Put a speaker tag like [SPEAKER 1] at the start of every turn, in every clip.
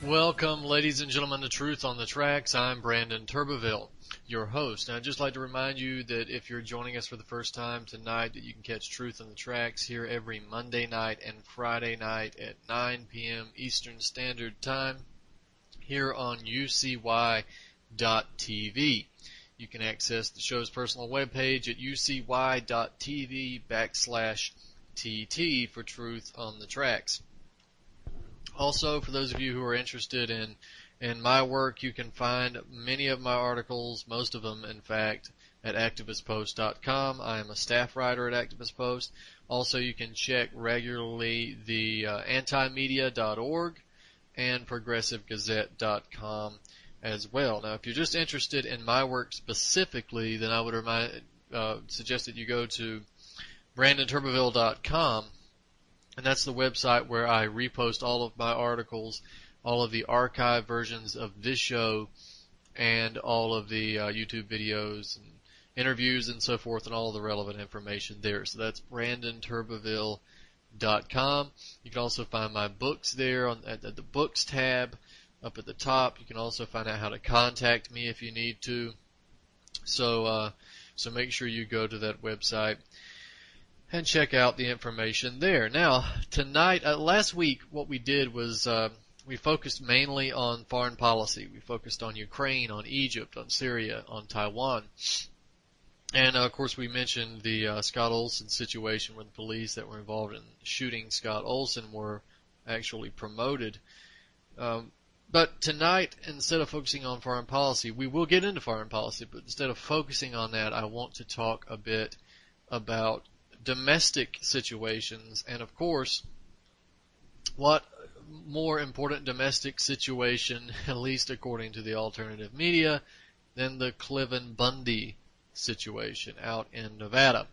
[SPEAKER 1] Welcome, ladies and gentlemen, to Truth on the Tracks. I'm Brandon Turbeville, your host. And I'd just like to remind you that if you're joining us for the first time tonight, that you can catch Truth on the Tracks here every Monday night and Friday night at 9 p.m. Eastern Standard Time here on UCY.TV. You can access the show's personal webpage at ucy.tv/TT for Truth on the Tracks. Also, for those of you who are interested in my work, you can find many of my articles, most of them, in fact, at activistpost.com. I am a staff writer at Activist Post. Also, you can check regularly the antimedia.org and progressivegazette.com as well. Now, if you're just interested in my work specifically, then I would suggest that you go to brandonturbeville.com. And that's the website where I repost all of my articles, all of the archive versions of this show, and all of the YouTube videos and interviews and so forth, and all the relevant information there. So that's brandonturbeville.com. You can also find my books there at the Books tab up at the top. You can also find out how to contact me if you need to. So make sure you go to that website and check out the information there. Now, tonight, last week, what we did was we focused mainly on foreign policy. We focused on Ukraine, on Egypt, on Syria, on Taiwan. And, of course, we mentioned the Scott Olson situation where the police that were involved in shooting Scott Olson were actually promoted. But tonight, instead of focusing on foreign policy, we will get into foreign policy, but instead of focusing on that, I want to talk a bit about domestic situations, and of course, what more important domestic situation, at least according to the alternative media, than the Cliven Bundy situation out in Nevada.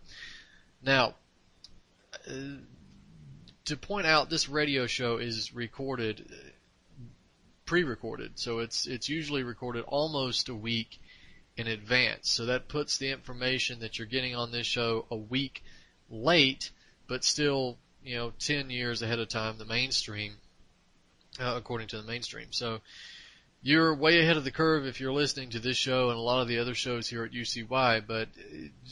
[SPEAKER 1] Now, to point out, this radio show is pre-recorded, so it's usually recorded almost a week in advance. So that puts the information that you're getting on this show a week late, but still, 10 years ahead of time, the mainstream, according to the mainstream. So you're way ahead of the curve if you're listening to this show and a lot of the other shows here at UCY, but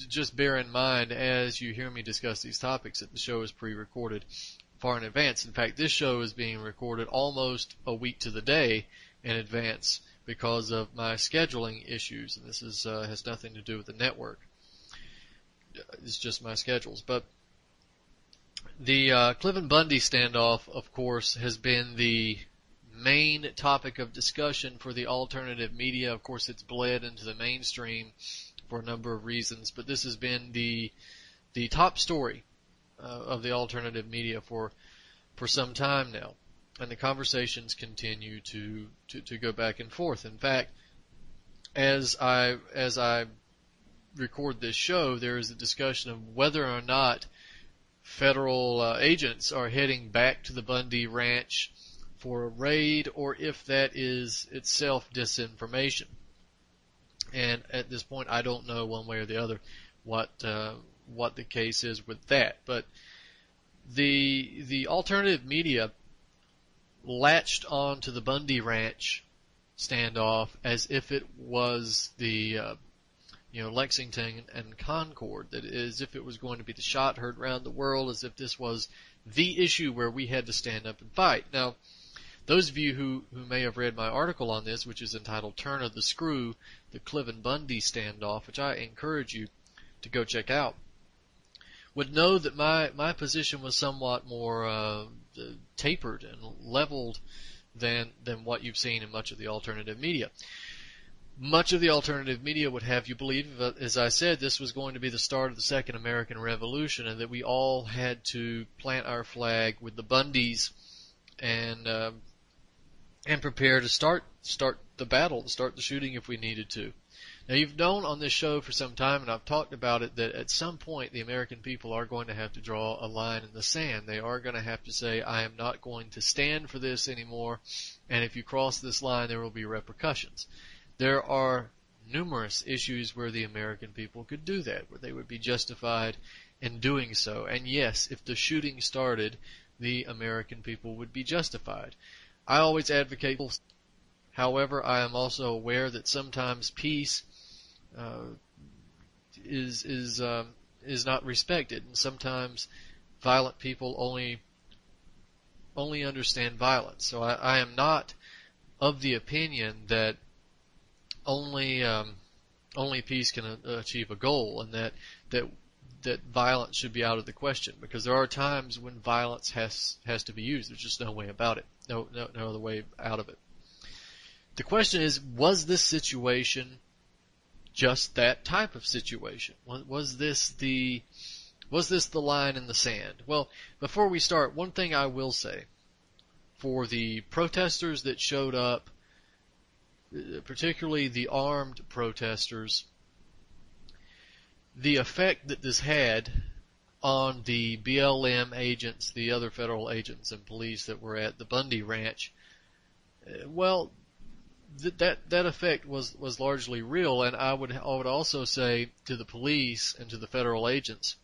[SPEAKER 1] just bear in mind as you hear me discuss these topics that the show is pre-recorded far in advance. In fact, this show is being recorded almost a week to the day in advance because of my scheduling issues, and this has nothing to do with the network. It's just my schedules. But the Cliven Bundy standoff, of course, has been the main topic of discussion for the alternative media. Of course, it's bled into the mainstream for a number of reasons, but this has been the top story of the alternative media for some time now, and the conversations continue to go back and forth. In fact, as I record this show, there is a discussion of whether or not federal agents are heading back to the Bundy Ranch for a raid, or if that is itself disinformation. And at this point, I don't know one way or the other what the case is with that. But the alternative media latched on to the Bundy Ranch standoff as if it was the Lexington and Concord, that as if it was going to be the shot heard around the world, as if this was the issue where we had to stand up and fight. Now, those of you who may have read my article on this, which is entitled Turn of the Screw, the Cliven Bundy Standoff, which I encourage you to go check out, would know that my position was somewhat more tapered and leveled than what you've seen in much of the alternative media. Much of the alternative media would have you believe, as I said, this was going to be the start of the Second American Revolution, and that we all had to plant our flag with the Bundys and prepare to start the battle, to start the shooting if we needed to. Now, you've known on this show for some time, and I've talked about it, that at some point the American people are going to have to draw a line in the sand. They are going to have to say, I am not going to stand for this anymore, and if you cross this line, there will be repercussions. There are numerous issues where the American people could do that, where they would be justified in doing so. And yes, if the shooting started, the American people would be justified. I always advocate peace. However, I am also aware that sometimes peace uh, is not respected, and sometimes violent people only understand violence. So I am not of the opinion that only peace can achieve a goal, and that violence should be out of the question, because there are times when violence has to be used. There's just no way about it. No other way out of it. The question is, was this situation just that type of situation? Was this the line in the sand? Well, before we start, one thing I will say, for the protesters that showed up, particularly the armed protesters, the effect that this had on the BLM agents, the other federal agents and police that were at the Bundy Ranch, well, that effect was largely real. And I would also say to the police and to the federal agents,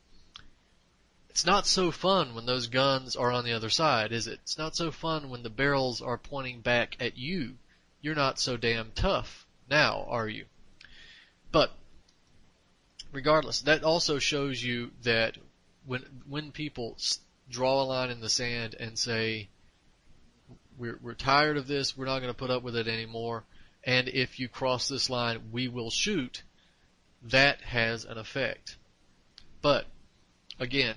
[SPEAKER 1] it's not so fun when those guns are on the other side, is it? It's not so fun when the barrels are pointing back at you. You're not so damn tough now, are you? But regardless, that also shows you that when people draw a line in the sand and say, we're tired of this, we're not going to put up with it anymore, and if you cross this line, we will shoot, that has an effect. But, again,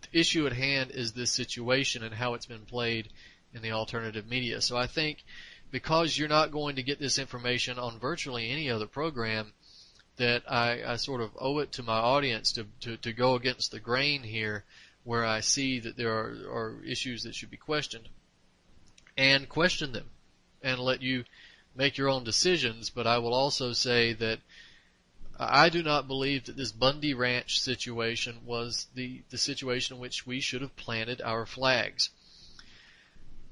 [SPEAKER 1] the issue at hand is this situation and how it's been played in the alternative media. So I think because you're not going to get this information on virtually any other program, that I sort of owe it to my audience to go against the grain here, where I see that there are issues that should be questioned, and question them, and let you make your own decisions. But I will also say that I do not believe that this Bundy Ranch situation was the situation in which we should have planted our flags.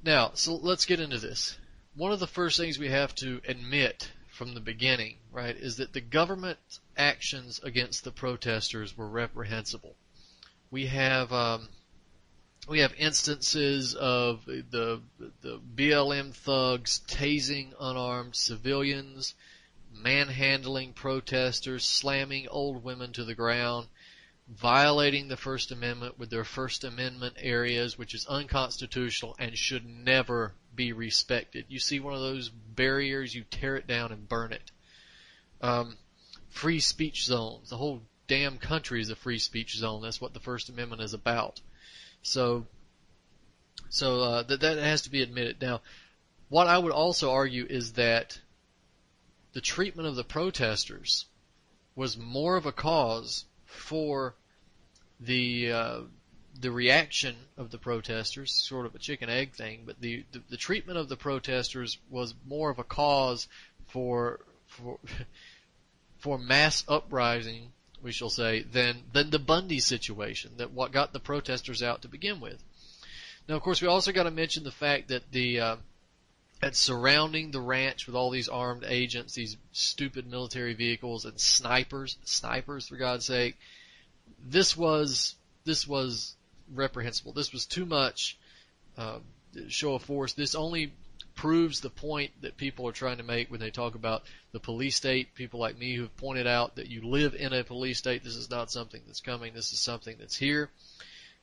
[SPEAKER 1] Now, so let's get into this. One of the first things we have to admit from the beginning, right, is that the government actions against the protesters were reprehensible. We have instances of the BLM thugs tasing unarmed civilians, manhandling protesters, slamming old women to the ground, violating the First Amendment with their First Amendment areas, which is unconstitutional and should never be respected. You see one of those barriers, you tear it down and burn it. Free speech zones. The whole damn country is a free speech zone. That's what the First Amendment is about. So that has to be admitted. Now, what I would also argue is that the treatment of the protesters was more of a cause for the reaction of the protesters, sort of a chicken-egg thing, but the treatment of the protesters was more of a cause for mass uprising, we shall say, than the Bundy situation, that what got the protesters out to begin with. Now, of course, we also got to mention the fact that that surrounding the ranch with all these armed agents, these stupid military vehicles and snipers for God's sake, this was reprehensible. This was too much show of force. This only proves the point that people are trying to make when they talk about the police state. People like me who have pointed out that you live in a police state. This is not something that's coming. This is something that's here.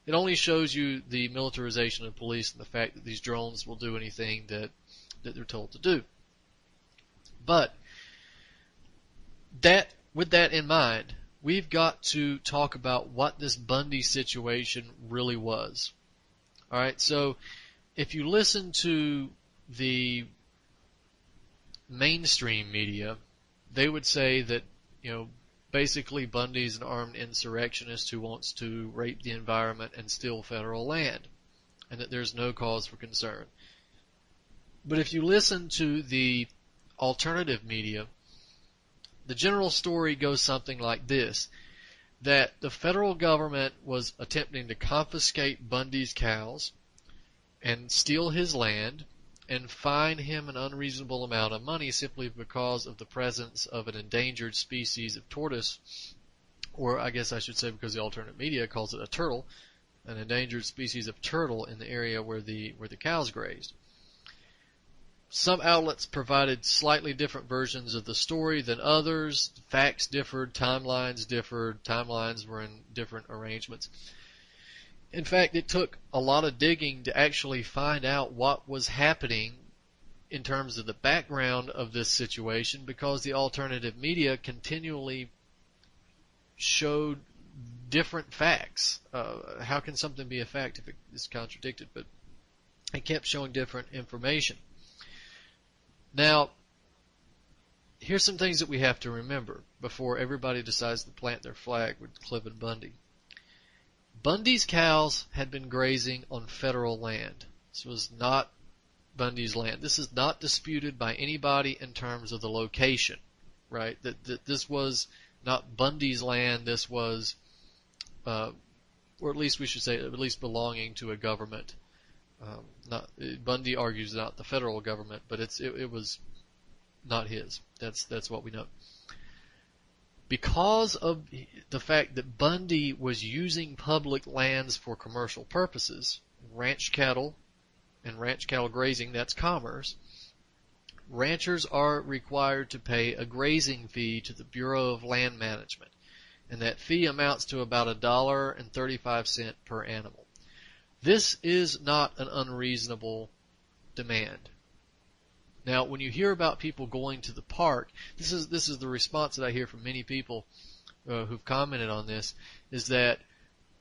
[SPEAKER 1] It only shows you the militarization of police and the fact that these drones will do anything that they're told to do. But with that in mind, we've got to talk about what this Bundy situation really was. Alright, so if you listen to the mainstream media, they would say that, basically Bundy's an armed insurrectionist who wants to rape the environment and steal federal land, and that there's no cause for concern. But if you listen to the alternative media, the general story goes something like this, that the federal government was attempting to confiscate Bundy's cows and steal his land and fine him an unreasonable amount of money simply because of the presence of an endangered species of tortoise, or I guess I should say because the alternate media calls it a turtle, an endangered species of turtle in the area where the cows grazed. Some outlets provided slightly different versions of the story than others. Facts differed, timelines differed, timelines were in different arrangements. In fact, it took a lot of digging to actually find out what was happening in terms of the background of this situation, because the alternative media continually showed different facts. How can something be a fact if it is contradicted? But it kept showing different information. Now, here's some things that we have to remember before everybody decides to plant their flag with Cliven Bundy. Bundy's cows had been grazing on federal land. This was not Bundy's land. This is not disputed by anybody in terms of the location, right? That this was not Bundy's land. This was, or at least we should say, at least belonging to a government. Bundy argues not the federal government, but it was not his. That's what we know. Because of the fact that Bundy was using public lands for commercial purposes, ranch cattle and ranch cattle grazing, that's commerce, ranchers are required to pay a grazing fee to the Bureau of Land Management, and that fee amounts to about $1.35 per animal. This is not an unreasonable demand. Now, when you hear about people going to the park, this is the response that I hear from many people who've commented on this, is that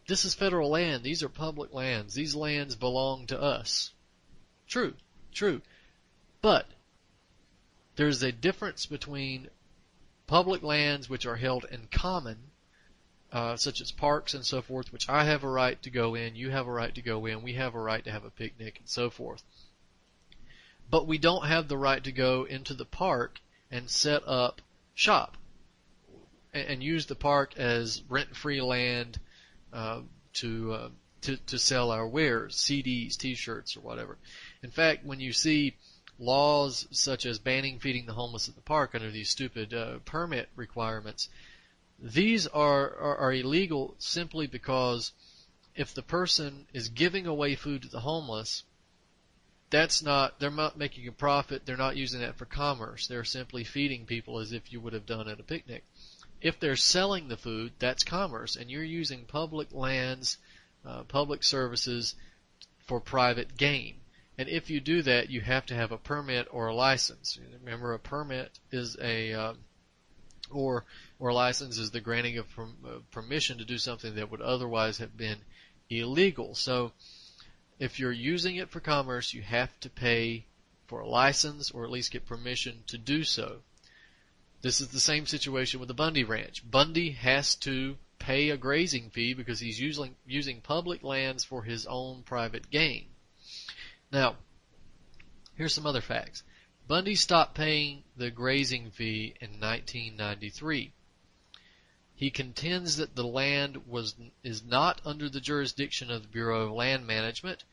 [SPEAKER 1] this is federal land, these are public lands, these lands belong to us. True. But there's a difference between public lands which are held in common, such as parks and so forth, which I have a right to go in, you have a right to go in, we have a right to have a picnic and so forth. But we don't have the right to go into the park and set up shop and use the park as rent-free land to sell our wares, CDs, T-shirts, or whatever. In fact, when you see laws such as banning feeding the homeless at the park under these stupid permit requirements, these are illegal simply because if the person is giving away food to the homeless, they're not making a profit, they're not using that for commerce, they're simply feeding people as if you would have done at a picnic. If they're selling the food, that's commerce, and you're using public lands, public services for private gain. And if you do that, you have to have a permit or a license. Remember, a permit is or a license is the granting of permission to do something that would otherwise have been illegal. So, if you're using it for commerce, you have to pay for a license or at least get permission to do so. This is the same situation with the Bundy Ranch. Bundy has to pay a grazing fee because he's using public lands for his own private gain. Now, here's some other facts. Bundy stopped paying the grazing fee in 1993. He contends that the land is not under the jurisdiction of the Bureau of Land Management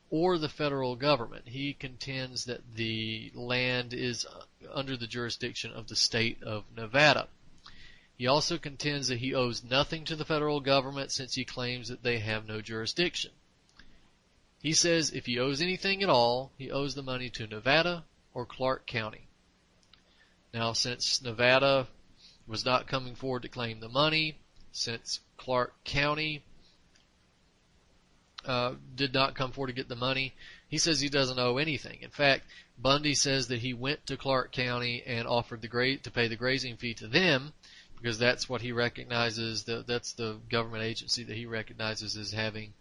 [SPEAKER 1] or the federal government. He contends that the land is under the jurisdiction of the state of Nevada. He also contends that he owes nothing to the federal government since he claims that they have no jurisdiction. He says if he owes anything at all, he owes the money to Nevada or Clark County. Now, since Nevada was not coming forward to claim the money, since Clark County did not come forward to get the money, he says he doesn't owe anything. In fact, Bundy says that he went to Clark County and offered to pay the grazing fee to them because that's what he recognizes, that's the government agency that he recognizes as having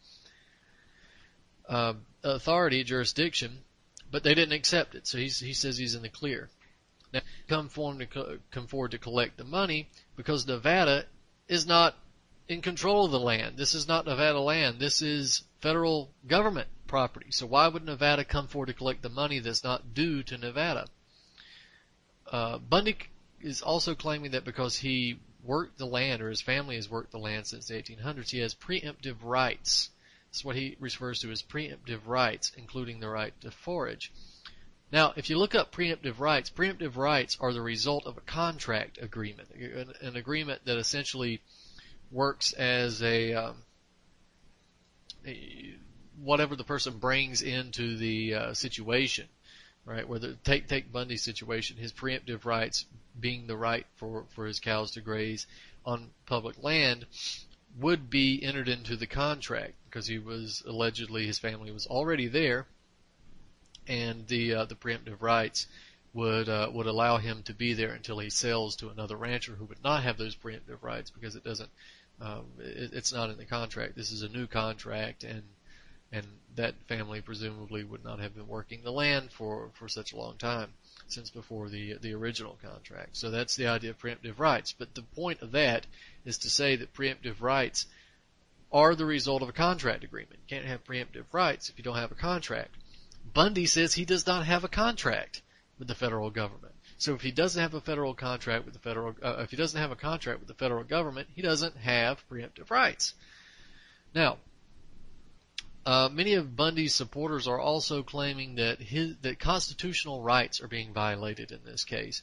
[SPEAKER 1] authority, jurisdiction, but they didn't accept it, so he says he's in the clear. Now, come forward to collect the money because Nevada is not in control of the land. This is not Nevada land. This is federal government property. So why would Nevada come forward to collect the money that's not due to Nevada? Bundy is also claiming that because he worked the land, or his family has worked the land since the 1800s, he has preemptive rights. That's what he refers to as preemptive rights, including the right to forage. Now, if you look up preemptive rights are the result of a contract agreement, an agreement that essentially works as whatever the person brings into the situation. right? Whether take Bundy's situation, his preemptive rights being the right for his cows to graze on public land would be entered into the contract because he was allegedly his family was already there, and the preemptive rights would allow him to be there until he sells to another rancher who would not have those preemptive rights because it doesn't it's not in the contract. This is a new contract, and that family presumably would not have been working the land for such a long time since before the original contract. So that's the idea of preemptive rights. But the point of that is to say that preemptive rights are the result of a contract agreement. You can't have preemptive rights if you don't have a contract. Bundy says he does not have a contract with the federal government. So if he doesn't have a federal contract with the federal, if he doesn't have a contract with the federal government, he doesn't have preemptive rights. Now, many of Bundy's supporters are also claiming that that constitutional rights are being violated in this case.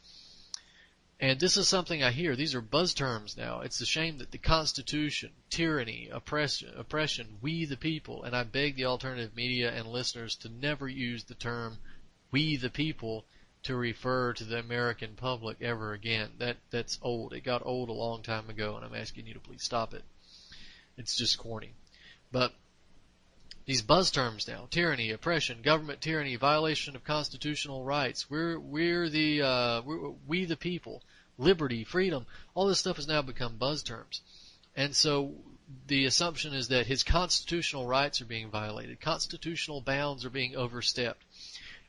[SPEAKER 1] And this is something I hear. These are buzz terms now. It's a shame that the Constitution, tyranny, oppression, we the people, and I beg the alternative media and listeners to never use the term we the people to refer to the American public ever again. That's old. It got old a long time ago, and I'm asking you to please stop it. It's just corny. But these buzz terms now: tyranny, oppression, government tyranny, violation of constitutional rights. We the people, liberty, freedom. All this stuff has now become buzz terms, and so the assumption is that his constitutional rights are being violated, constitutional bounds are being overstepped.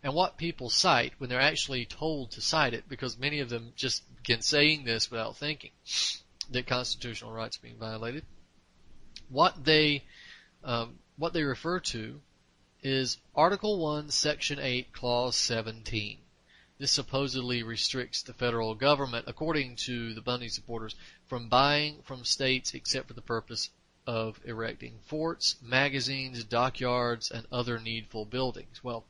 [SPEAKER 1] And what people cite when they're actually told to cite it, because many of them just begin saying this without thinking that constitutional rights are being violated, what they refer to is Article 1, Section 8, Clause 17. This supposedly restricts the federal government, according to the Bundy supporters, from buying from states except for the purpose of erecting forts, magazines, dockyards, and other needful buildings. Well,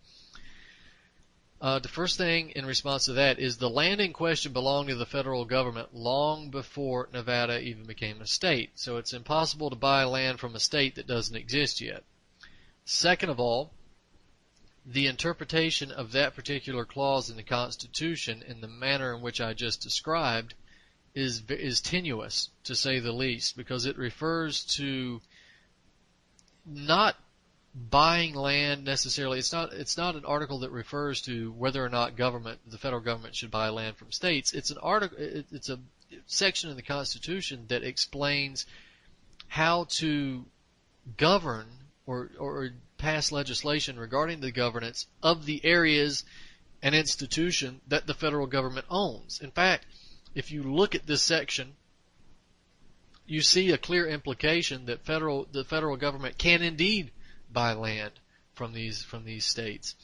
[SPEAKER 1] the first thing in response to that is the land in question belonged to the federal government long before Nevada even became a state. So it's impossible to buy land from a state that doesn't exist yet. Second of all, the interpretation of that particular clause in the Constitution in the manner in which I just described is tenuous, to say the least, because it refers to not buying land necessarily. It's not an article that refers to whether or not the federal government should buy land from states. It's a section in the Constitution that explains how to govern or pass legislation regarding the governance of the areas and institution that the federal government owns. In fact, if you look at this section, you see a clear implication that the federal government can indeed buy land from these states.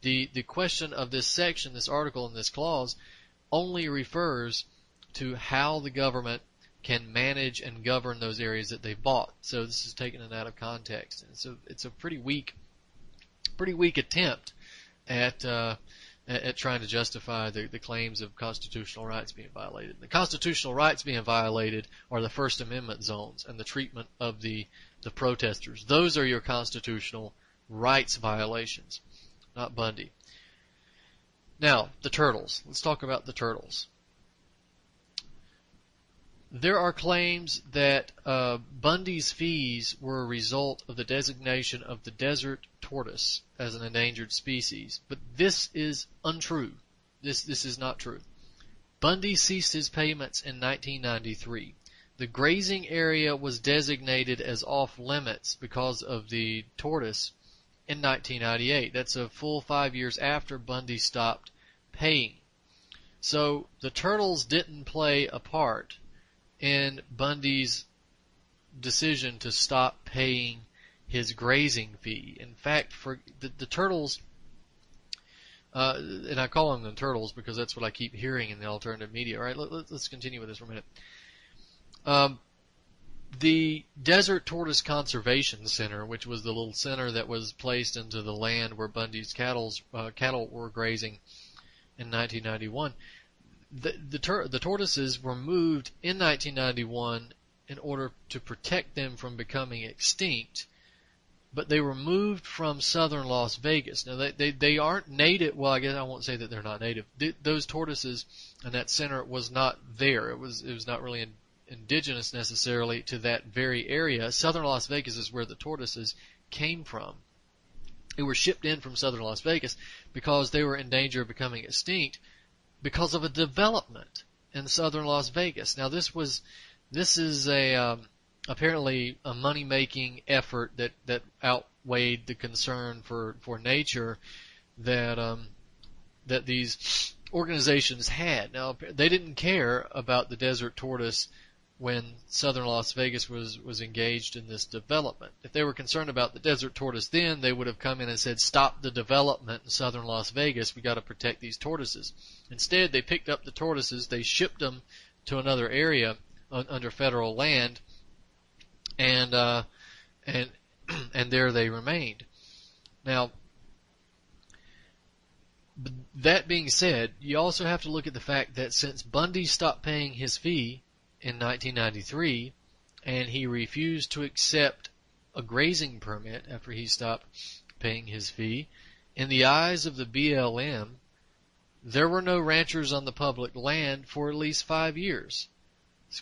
[SPEAKER 1] The question of this section, this article, and this clause only refers to how the government can manage and govern those areas that they've bought. So this is taking it out of context, and so it's a pretty weak attempt at trying to justify the claims of constitutional rights being violated. The constitutional rights being violated are the First Amendment zones and the treatment of the protesters. Those are your constitutional rights violations, not Bundy. Now, the turtles. Let's talk about the turtles. There are claims that Bundy's fees were a result of the designation of the desert tortoise as an endangered species, but this is untrue. This is not true. Bundy ceased his payments in 1993. The grazing area was designated as off limits because of the tortoise in 1998. That's a full 5 years after Bundy stopped paying. So the turtles didn't play a part in Bundy's decision to stop paying his grazing fee. In fact, for the turtles, and I call them the turtles because that's what I keep hearing in the alternative media. All right, let's continue with this for a minute. The Desert Tortoise Conservation Center, which was the little center that was placed into the land where Bundy's cattle were grazing in 1991, the tortoises were moved in 1991 in order to protect them from becoming extinct but they were moved from southern Las Vegas. Now they aren't native. Well, I guess I won't say that they're not native. Those tortoises and that center was not there. It was not really indigenous necessarily to that very area. Southern Las Vegas is where the tortoises came from. They were shipped in from southern Las Vegas because they were in danger of becoming extinct because of a development in southern Las Vegas. Now this is apparently a money-making effort that outweighed the concern for nature that these organizations had. Now they didn't care about the desert tortoise when southern Las Vegas was engaged in this development. If they were concerned about the desert tortoise then, they would have come in and said, stop the development in southern Las Vegas, we got to protect these tortoises. Instead, they picked up the tortoises, they shipped them to another area under federal land, and there they remained. Now, that being said, you also have to look at the fact that since Bundy stopped paying his fee in 1993, and he refused to accept a grazing permit after he stopped paying his fee, in the eyes of the BLM, there were no ranchers on the public land for at least 5 years.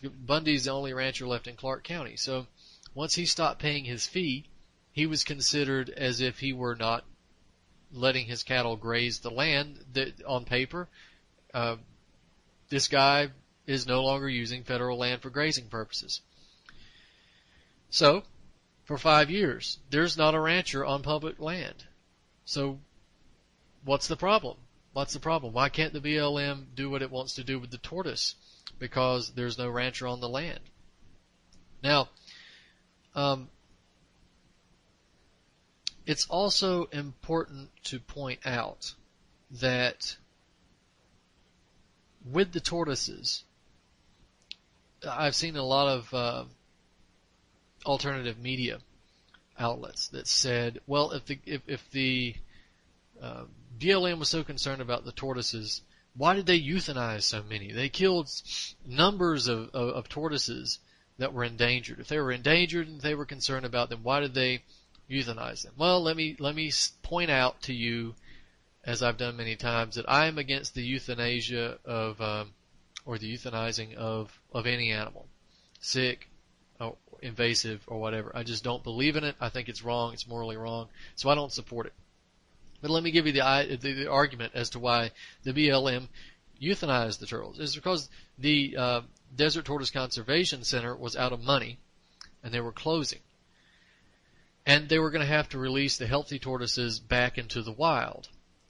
[SPEAKER 1] Bundy's the only rancher left in Clark County. So once he stopped paying his fee, he was considered as if he were not letting his cattle graze the land. That on paper, this guy is no longer using federal land for grazing purposes. So, for 5 years, there's not a rancher on public land. So, what's the problem? What's the problem? Why can't the BLM do what it wants to do with the tortoise? Because there's no rancher on the land. Now, it's also important to point out that with the tortoises, I've seen a lot of alternative media outlets that said, well, if the BLM was so concerned about the tortoises, why did they euthanize so many? They killed numbers of tortoises that were endangered. If they were endangered and they were concerned about them, why did they euthanize them? Well, let me point out to you, as I've done many times, that I am against the euthanasia or the euthanizing of any animal, sick, or invasive, or whatever. I just don't believe in it. I think it's wrong. It's morally wrong. So I don't support it. But let me give you the argument as to why the BLM euthanized the turtles. It's because the Desert Tortoise Conservation Center was out of money, and they were closing. And they were going to have to release the healthy tortoises back into the wild.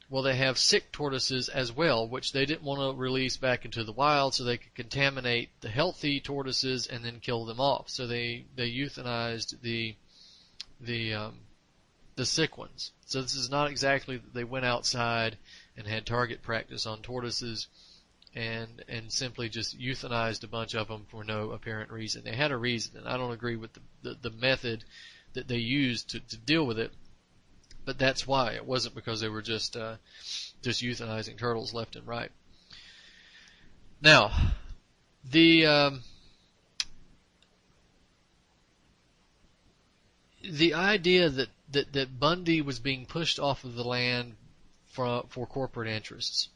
[SPEAKER 1] Well, they have sick tortoises as well, which they didn't want to release back into the wild so they could contaminate the healthy tortoises and then kill them off. So they euthanized the sick ones. So this is not exactly that they went outside and had target practice on tortoises and simply just euthanized a bunch of them for no apparent reason. They had a reason, and I don't agree with the method that they used to deal with it. But that's why. It wasn't because they were just euthanizing turtles left and right. Now, the idea that Bundy was being pushed off of the land for corporate interests,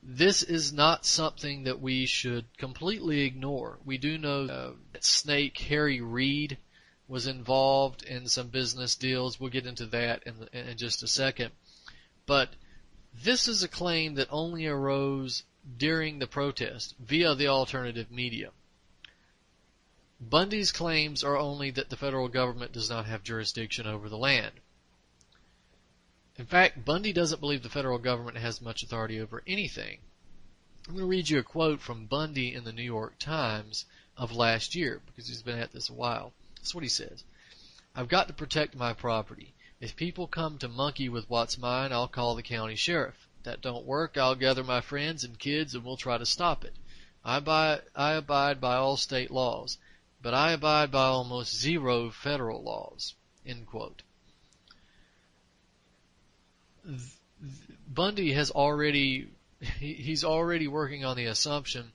[SPEAKER 1] this is not something that we should completely ignore. We do know that snake Harry Reid was involved in some business deals. We'll get into that in just a second. But this is a claim that only arose during the protest via the alternative media. Bundy's claims are only that the federal government does not have jurisdiction over the land. In fact, Bundy doesn't believe the federal government has much authority over anything. I'm going to read you a quote from Bundy in the New York Times of last year, because he's been at this a while. That's what he says. I've got to protect my property. If people come to monkey with what's mine, I'll call the county sheriff. If that don't work, I'll gather my friends and kids and we'll try to stop it. I abide by all state laws, but I abide by almost zero federal laws. End quote. Bundy has he's already working on the assumption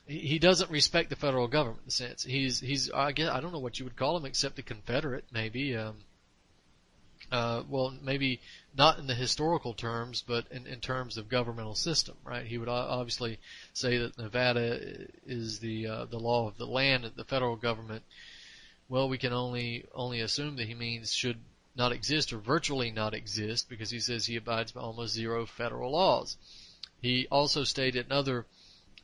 [SPEAKER 1] he doesn't respect the federal government in a sense. He's I don't know what you would call him except a Confederate, maybe. well, maybe not in the historical terms, but in terms of governmental system, right? He would obviously say that Nevada is the law of the land, and the federal government, well, we can only assume that he means should not exist or virtually not exist, because he says he abides by almost zero federal laws. He also stated in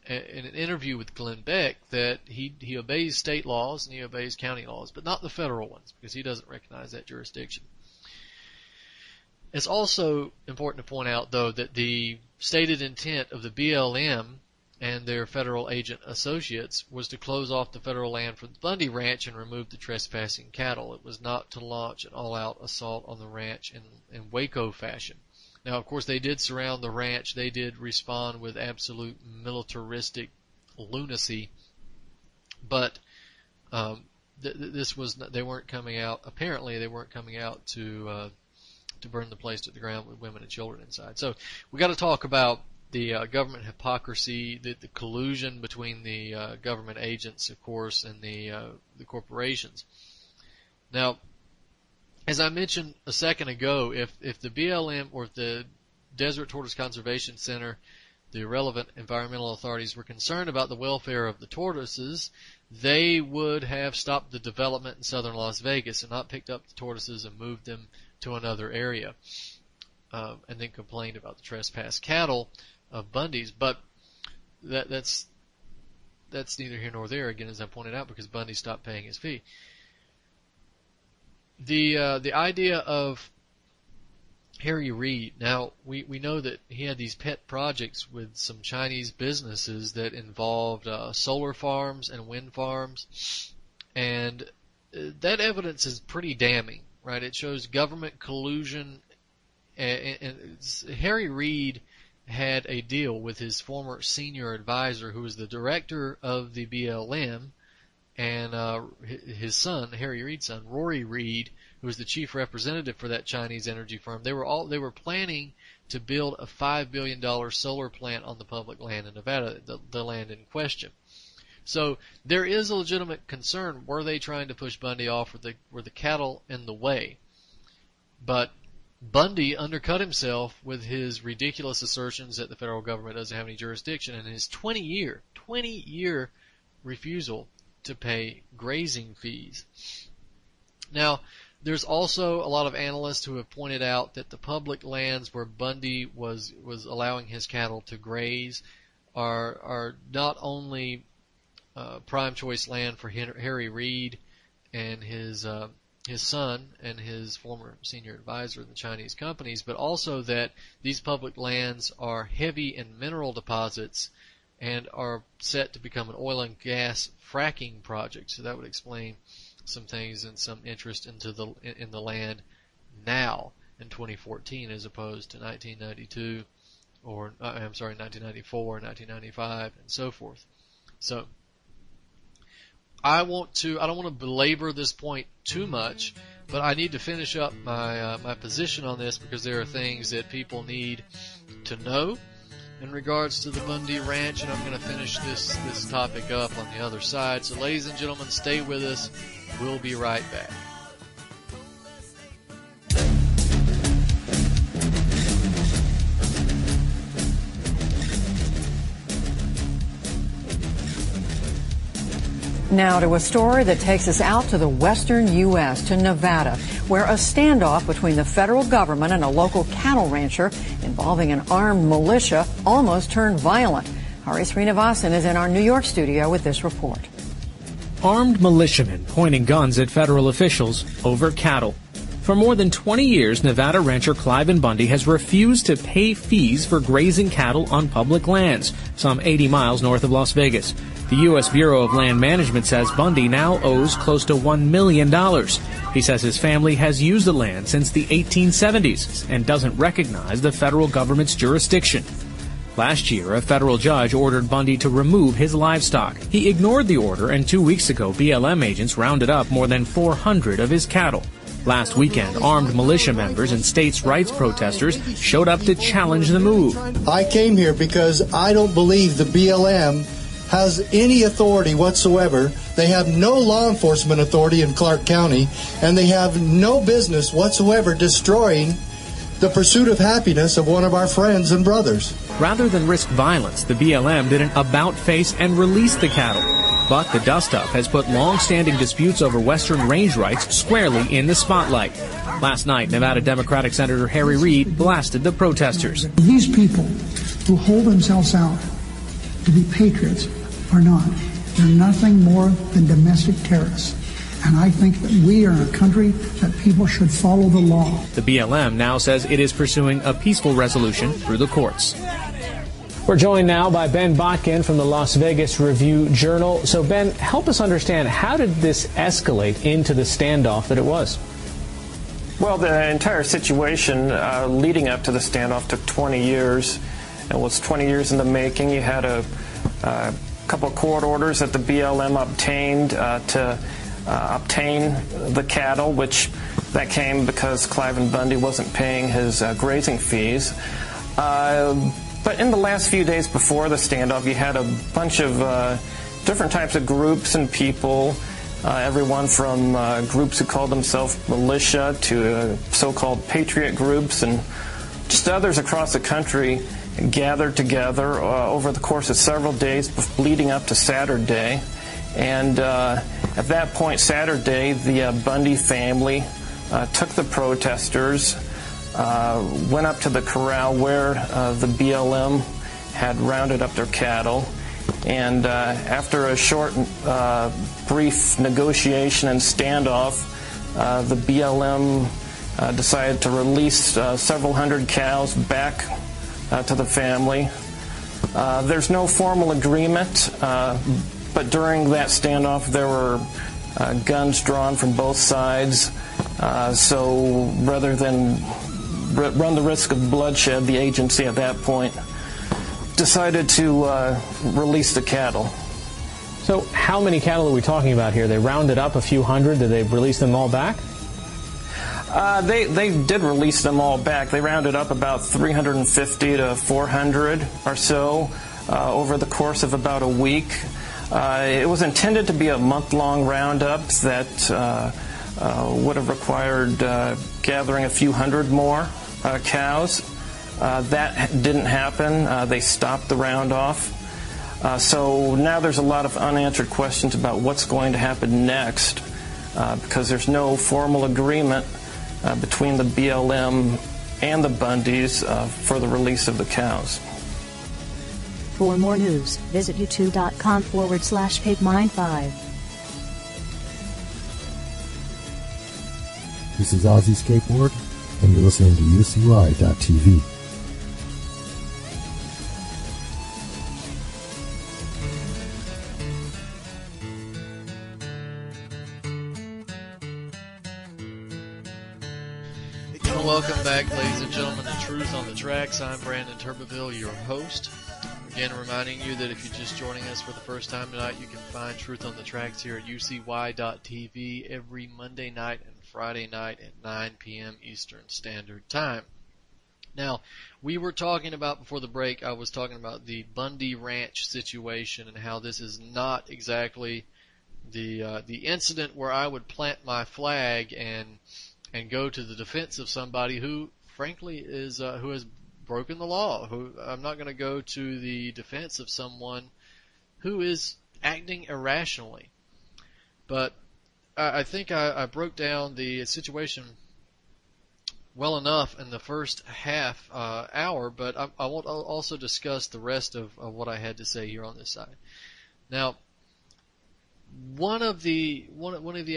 [SPEAKER 1] an interview with Glenn Beck that he obeys state laws and he obeys county laws, but not the federal ones, because he doesn't recognize that jurisdiction. It's also important to point out, though, that the stated intent of the BLM and their federal agent associates was to close off the federal land for the Bundy Ranch and remove the trespassing cattle. It was not to launch an all-out assault on the ranch in Waco fashion. Now, of course, they did surround the ranch. They did respond with absolute militaristic lunacy, but they weren't coming out. Apparently, they weren't coming out to burn the place to the ground with women and children inside. So we got to talk about the government hypocrisy, the collusion between the government agents, of course, and the corporations. Now, as I mentioned a second ago, if the BLM or if the Desert Tortoise Conservation Center, the relevant environmental authorities, were concerned about the welfare of the tortoises, they would have stopped the development in southern Las Vegas and not picked up the tortoises and moved them to another area, and then complained about the trespass cattle of Bundy's. But that's neither here nor there, again, as I pointed out, because Bundy stopped paying his fee. The idea of Harry Reid, now we know that he had these pet projects with some Chinese businesses that involved solar farms and wind farms, and that evidence is pretty damning, right? It shows government collusion, and Harry Reid had a deal with his former senior advisor, who was the director of the BLM, and his son, Harry Reid's son, Rory Reid, who was the chief representative for that Chinese energy firm. They were planning to build a $5 billion solar plant on the public land in Nevada, the land in question. So there is a legitimate concern. Were they trying to push Bundy off? Were the cattle in the way? But Bundy undercut himself with his ridiculous assertions that the federal government doesn't have any jurisdiction, and his 20-year refusal to pay grazing fees. Now, there's also a lot of analysts who have pointed out that the public lands where Bundy was allowing his cattle to graze are not only prime choice land for Harry Reid and his son and his former senior advisor in the Chinese companies, but also that these public lands are heavy in mineral deposits and are set to become an oil and gas fracking project. So that would explain some things and some interest in the land now in 2014 as opposed to 1992 or 1994, 1995, and so forth. So I don't want to belabor this point too much, but I need to finish up my position on this because there are things that people need to know in regards to the Bundy Ranch, and I'm going to finish this topic up on the other side. So ladies and gentlemen, stay with us. We'll be right back.
[SPEAKER 2] Now to a story that takes us out to the western U.S., to Nevada, where a standoff between the federal government and a local cattle rancher involving an armed militia almost turned violent. Hari Srinivasan is in our New York studio with this report.
[SPEAKER 3] Armed militiamen pointing guns at federal officials over cattle. For more than 20 years, Nevada rancher Cliven Bundy has refused to pay fees for grazing cattle on public lands, some 80 miles north of Las Vegas. The U.S. Bureau of Land Management says Bundy now owes close to $1 million. He says his family has used the land since the 1870s and doesn't recognize the federal government's jurisdiction. Last year, a federal judge ordered Bundy to remove his livestock. He ignored the order, and 2 weeks ago, BLM agents rounded up more than 400 of his cattle. Last weekend, armed militia members and states' rights protesters showed up to challenge the move.
[SPEAKER 4] I came here because I don't believe the BLM has any authority whatsoever. They have no law enforcement authority in Clark County, and they have no business whatsoever destroying the pursuit of happiness of one of our friends and brothers.
[SPEAKER 3] Rather than risk violence, the BLM did an about-face and released the cattle. But the dust-up has put long-standing disputes over Western range rights squarely in the spotlight. Last night, Nevada Democratic Senator Harry Reid blasted the protesters.
[SPEAKER 5] These people who hold themselves out to be patriots are not. They're nothing more than domestic terrorists. And I think that we are a country that people should follow the law.
[SPEAKER 3] The BLM now says it is pursuing a peaceful resolution through the courts. We're joined now by Ben Botkin from the Las Vegas Review-Journal. So, Ben, help us understand, how did this escalate into the standoff that it was?
[SPEAKER 6] Well, the entire situation leading up to the standoff took 20 years. It was 20 years in the making. You had a couple of court orders that the BLM obtained to obtain the cattle, which that came because Cliven Bundy wasn't paying his grazing fees. But in the last few days before the standoff, you had a bunch of different types of groups and people, everyone from groups who called themselves militia to so-called patriot groups, and just others across the country gathered together over the course of several days leading up to Saturday. And at that point, Saturday, the Bundy family took the protesters, went up to the corral where the BLM had rounded up their cattle, and after a short, brief negotiation and standoff, the BLM decided to release several hundred cows back to the family. There's no formal agreement, but during that standoff there were guns drawn from both sides, so rather than run the risk of bloodshed, the agency at that point decided to release the cattle.
[SPEAKER 3] So how many cattle are we talking about here? They rounded up a few hundred. Did they release them all back?
[SPEAKER 6] They did release them all back. They rounded up about 350 to 400 or so over the course of about a week. It was intended to be a month-long roundup that would have required gathering a few hundred more cows. That didn't happen. They stopped the round-off. So now there's a lot of unanswered questions about what's going to happen next, because there's no formal agreement between the BLM and the Bundys for the release of the cows.
[SPEAKER 7] For more news, visit youtube.com/pigmind5.
[SPEAKER 8] This is Ozzy Skateboard, and you're listening to UCY.tv.
[SPEAKER 1] Welcome back, ladies and gentlemen, to Truth on the Tracks. I'm Brandon Turbeville, your host. Again, reminding you that if you're just joining us for the first time tonight, you can find Truth on the Tracks here at UCY.tv every Monday night and Friday night at 9 p.m. Eastern Standard Time. Now, we were talking about, before the break, I was talking about the Bundy Ranch situation and how this is not exactly the incident where I would plant my flag and go to the defense of somebody who, frankly, is who has broken the law. I'm not going to go to the defense of someone who is acting irrationally. But I think I broke down the situation well enough in the first half hour, but I will also discuss the rest of what I had to say here on this side. Now, one of the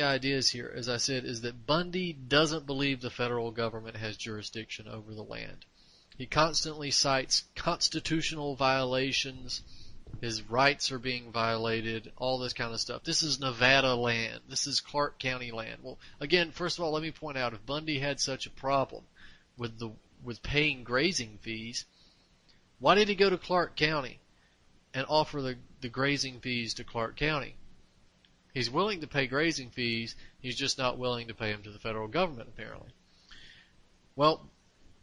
[SPEAKER 1] ideas here, as I said, is that Bundy doesn't believe the federal government has jurisdiction over the land. He constantly cites constitutional violations. His rights are being violated, all this kind of stuff. This is Nevada land. This is Clark County land. Well, again, first of all, let me point out, if Bundy had such a problem with paying grazing fees, why did he go to Clark County and offer the grazing fees to Clark County? He's willing to pay grazing fees, he's just not willing to pay them to the federal government, apparently. Well,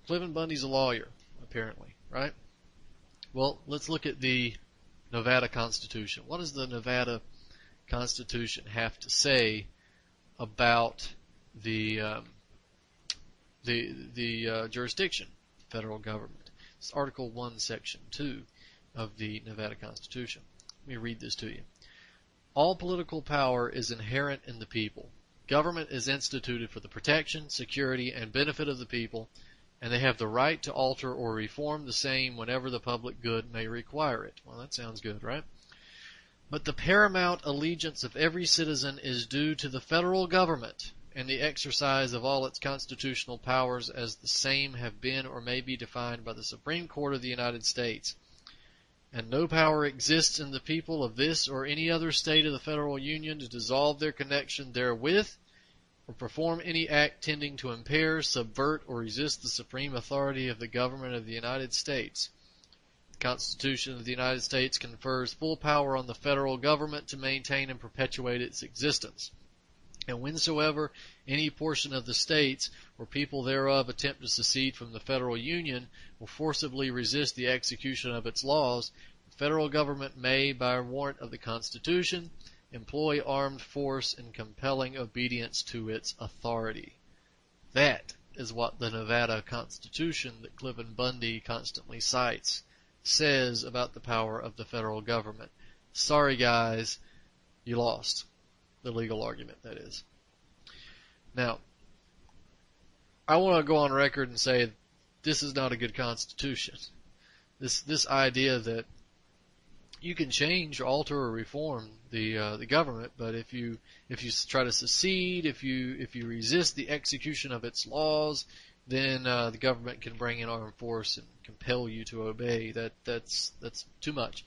[SPEAKER 1] Cliven Bundy's a lawyer, apparently, right? Well, let's look at the Nevada Constitution. What does the Nevada Constitution have to say about the jurisdiction, federal government? It's Article 1, Section 2 of the Nevada Constitution. Let me read this to you. All political power is inherent in the people. Government is instituted for the protection, security, and benefit of the people, and they have the right to alter or reform the same whenever the public good may require it. Well, that sounds good, right? But the paramount allegiance of every citizen is due to the federal government, and the exercise of all its constitutional powers as the same have been or may be defined by the Supreme Court of the United States. And no power exists in the people of this or any other state of the federal union to dissolve their connection therewith, or perform any act tending to impair, subvert, or resist the supreme authority of the government of the United States. The Constitution of the United States confers full power on the federal government to maintain and perpetuate its existence. And whensoever any portion of the states or people thereof attempt to secede from the federal union or forcibly resist the execution of its laws, the federal government may, by warrant of the Constitution, employ armed force in compelling obedience to its authority. That is what the Nevada Constitution that Cliven Bundy constantly cites says about the power of the federal government. Sorry guys, you lost. The legal argument, that is. Now, I want to go on record and say this is not a good constitution. This idea that you can change, alter, or reform the government, but if you try to secede, if you resist the execution of its laws, then the government can bring in armed force and compel you to obey. That's too much.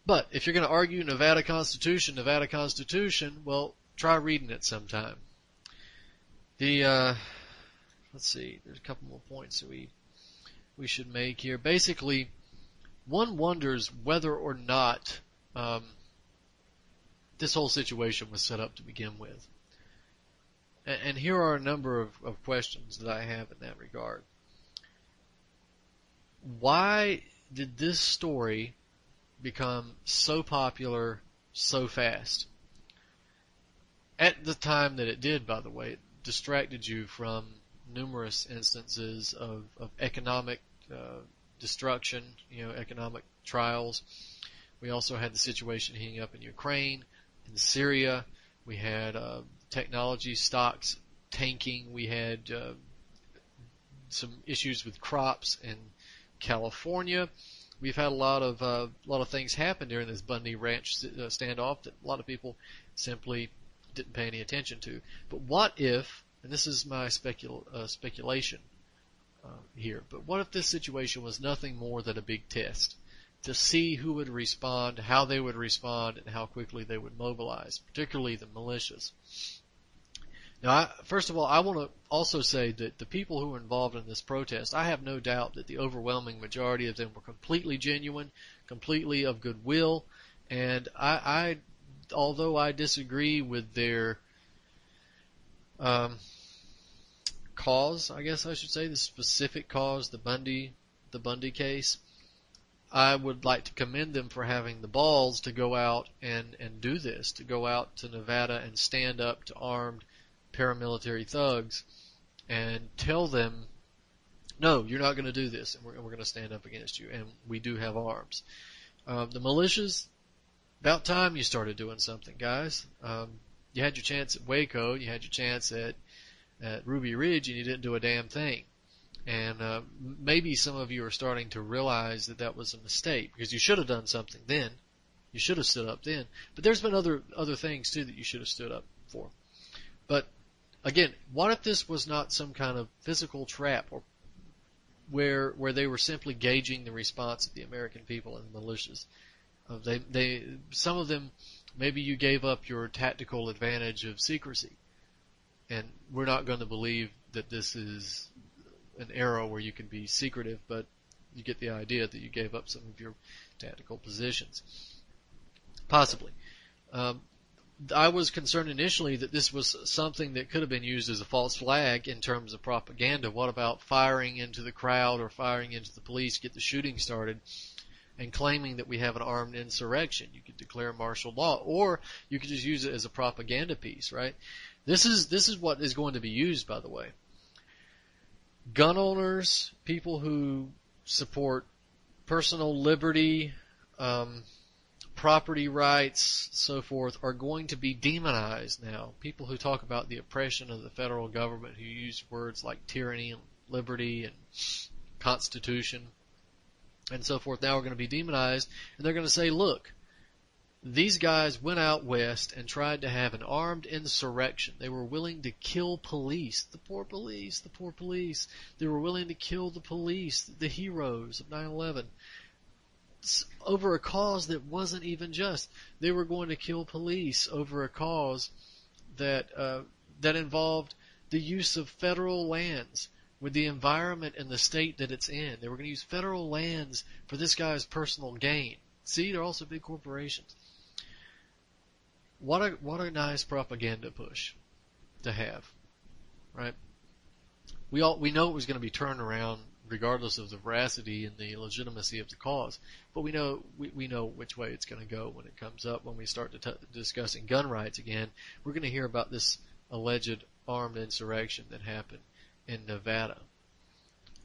[SPEAKER 1] But if you're going to argue Nevada Constitution, well, try reading it sometime. Let's see, there's a couple more points that we should make here. Basically, one wonders whether or not this whole situation was set up to begin with. And here are a number of questions that I have in that regard. Why did this story become so popular so fast? At the time that it did, by the way, it distracted you from numerous instances of economic destruction, economic trials. We also had the situation heating up in Ukraine, in Syria. We had technology stocks tanking. We had some issues with crops in California. We've had a lot of things happen during this Bundy Ranch standoff that a lot of people simply didn't pay any attention to. But what if, and this is my speculation here, but what if this situation was nothing more than a big test to see who would respond, how they would respond, and how quickly they would mobilize, particularly the militias? Now, first of all, I want to also say that the people who were involved in this protest, I have no doubt that the overwhelming majority of them were completely genuine, completely of goodwill, and although I disagree with their cause, I guess I should say, the specific cause, the Bundy case, I would like to commend them for having the balls to go out and do this, to go out to Nevada and stand up to armed paramilitary thugs and tell them, no, you're not going to do this, and we're going to stand up against you, and we do have arms. The militias, about time you started doing something, guys. You had your chance at Waco, you had your chance at Ruby Ridge, and you didn't do a damn thing. And maybe some of you are starting to realize that that was a mistake, because you should have done something then. You should have stood up then. But there's been other things too that you should have stood up for. But again, what if this was not some kind of physical trap, or where they were simply gauging the response of the American people and the militias? Some of them, maybe you gave up your tactical advantage of secrecy, and we're not going to believe that this is an era where you can be secretive, but you get the idea that you gave up some of your tactical positions. Possibly. I was concerned initially that this was something that could have been used as a false flag in terms of propaganda. What about firing into the crowd or firing into the police, get the shooting started? and claiming that we have an armed insurrection. You could declare martial law, or you could just use it as a propaganda piece, right? This is what is going to be used, by the way. Gun owners, people who support personal liberty, property rights, so forth, are going to be demonized now. People who talk about the oppression of the federal government, who use words like tyranny and liberty and constitution and so forth, now are going to be demonized, and they're going to say, look, these guys went out west and tried to have an armed insurrection. They were willing to kill police. The poor police, the poor police. They were willing to kill the police, the heroes of 9/11, over a cause that wasn't even just. They were going to kill police over a cause that involved the use of federal lands with the environment and the state that it's in. They were going to use federal lands for this guy's personal gain. See, they're also big corporations. What a nice propaganda push to have, right? We know it was going to be turned around regardless of the veracity and the legitimacy of the cause, but we know which way it's going to go when it comes up. When we start discussing gun rights again, we're going to hear about this alleged armed insurrection that happened in Nevada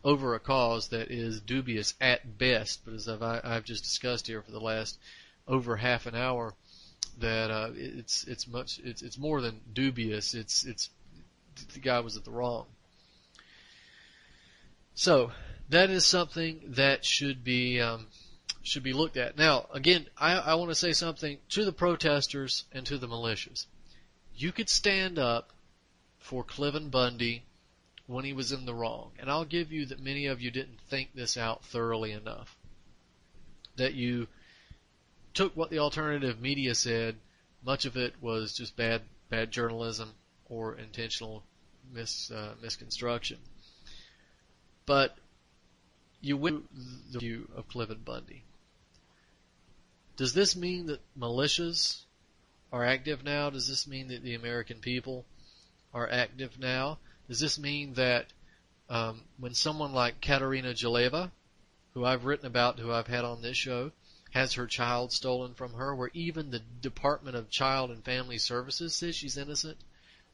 [SPEAKER 1] over a cause that is dubious at best. But as I've just discussed here for the last over half an hour, that it's more than dubious. It's the guy was at the wrong. So that is something that should be looked at. Now, again, I want to say something to the protesters and to the militias. You could stand up for Cliven Bundy when he was in the wrong, and I'll give you that many of you didn't think this out thoroughly enough. That you took what the alternative media said, much of it was just bad journalism or intentional misconstruction. But you went the view of Cliven Bundy. Does this mean that militias are active now? Does this mean that the American people are active now? Does this mean that when someone like Katerina Jaleva, who I've written about, who I've had on this show, has her child stolen from her, where even the Department of Child and Family Services says she's innocent,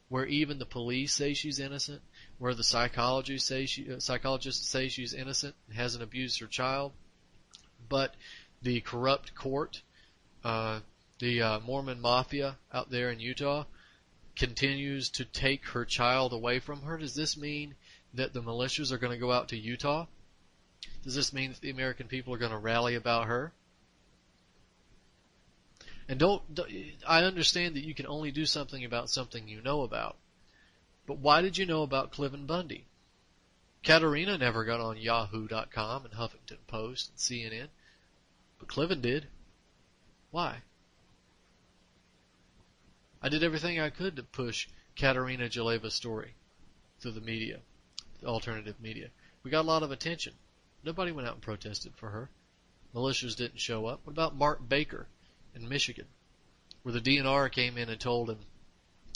[SPEAKER 1] where even the police say she's innocent, where the psychologists say she's innocent and hasn't abused her child, but the corrupt court, the Mormon mafia out there in Utah, continues to take her child away from her? Does this mean that the militias are going to go out to Utah? Does this mean that the American people are going to rally about her? And I understand that you can only do something about something you know about. But why did you know about Cliven Bundy? Katerina never got on Yahoo.com and Huffington Post and CNN. But Cliven did. Why? I did everything I could to push Katerina Jaleva's story through the media, the alternative media. We got a lot of attention. Nobody went out and protested for her. Militias didn't show up. What about Mark Baker in Michigan, where the DNR came in and told him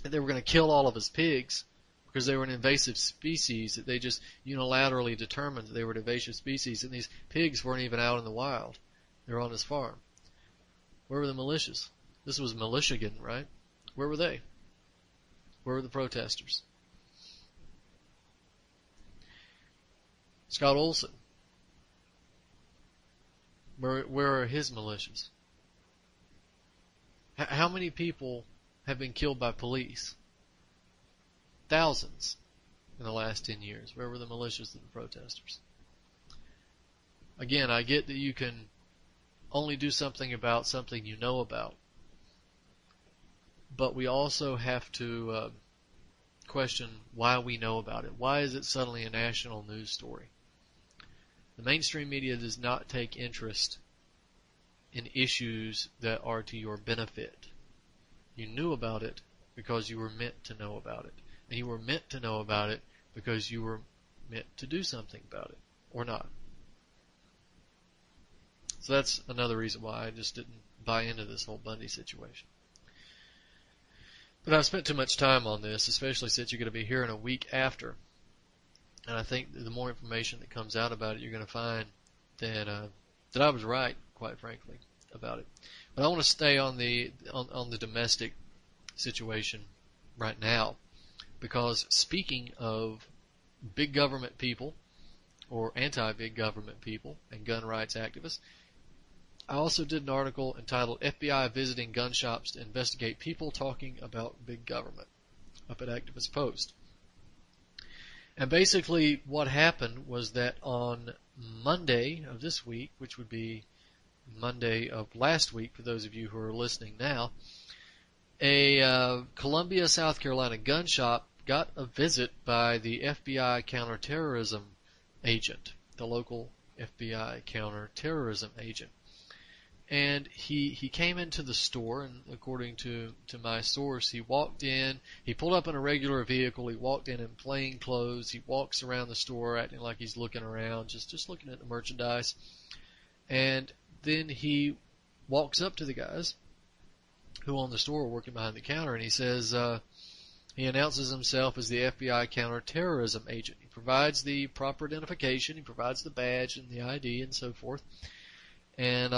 [SPEAKER 1] that they were going to kill all of his pigs because they were an invasive species, that they just unilaterally determined that they were an invasive species, and these pigs weren't even out in the wild. They were on his farm. Where were the militias? This was Michigan, right? Where were they? Where were the protesters? Scott Olson. Where are his militias? How many people have been killed by police? Thousands in the last 10 years. Where were the militias and the protesters? Again, I get that you can only do something about something you know about. But we also have to question why we know about it. Why is it suddenly a national news story? The mainstream media does not take interest in issues that are to your benefit. You knew about it because you were meant to know about it. And you were meant to know about it because you were meant to do something about it, or not. So that's another reason why I just didn't buy into this whole Bundy situation. But I've spent too much time on this, especially since you're going to be hearing a week after. And I think the more information that comes out about it, you're going to find that I was right quite frankly, about it. But I want to stay on the domestic situation right now, because speaking of big government people or anti-big government people and gun rights activists, I also did an article entitled FBI Visiting Gun Shops to Investigate People Talking About Big Government up at Activist Post. And basically what happened was that on Monday of this week, which would be Monday of last week for those of you who are listening now, a Columbia, South Carolina gun shop got a visit by the FBI counterterrorism agent, the local FBI counterterrorism agent. And he came into the store, and according to my source, he walked in, he pulled up in a regular vehicle, he walked in plain clothes, he walks around the store acting like he's looking around, just looking at the merchandise, and then he walks up to the guys who own the store are working behind the counter, and he says, he announces himself as the FBI counterterrorism agent. He provides the proper identification, he provides the badge and the ID and so forth. And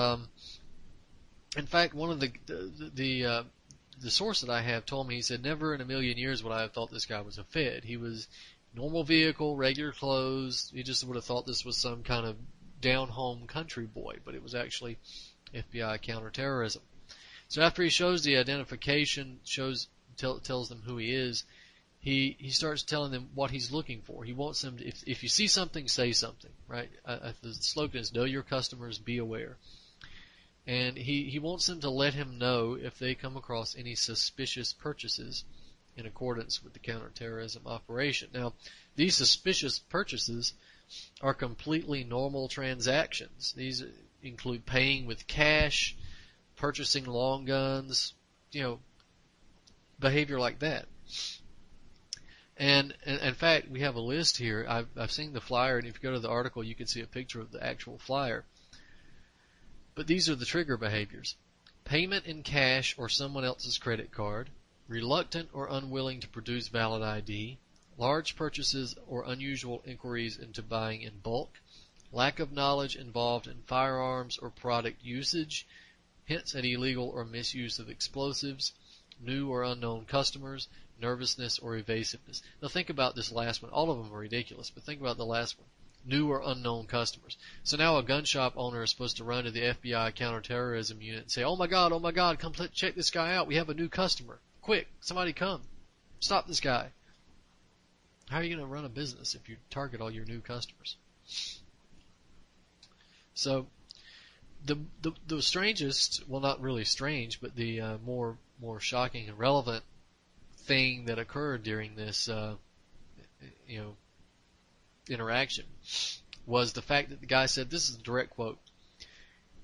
[SPEAKER 1] in fact, one of the source that I have told me, he said, never in a million years would I have thought this guy was a Fed. He was normal vehicle, regular clothes. He just would have thought this was some kind of down-home country boy, but it was actually FBI counterterrorism. So after he shows the identification, tells them who he is, he starts telling them what he's looking for. He wants them to, if you see something, say something, right? The slogan is, know your customers, be aware. And he wants them to let him know if they come across any suspicious purchases in accordance with the counterterrorism operation. Now, these suspicious purchases are completely normal transactions. These include paying with cash, purchasing long guns, behavior like that. And in fact, we have a list here. I've seen the flyer, and if you go to the article, you can see a picture of the actual flyer. But these are the trigger behaviors: payment in cash or someone else's credit card, reluctant or unwilling to produce valid ID, large purchases or unusual inquiries into buying in bulk, lack of knowledge involved in firearms or product usage, hints at illegal or misuse of explosives, new or unknown customers, nervousness or evasiveness. Now think about this last one. All of them are ridiculous, but think about the last one. New or unknown customers. So now a gun shop owner is supposed to run to the FBI counterterrorism unit and say, oh my God, come check this guy out. We have a new customer. Quick, somebody come. Stop this guy. How are you going to run a business if you target all your new customers? So the strangest, well, not really strange, but the more shocking and relevant thing that occurred during this interaction was the fact that the guy said, this is a direct quote,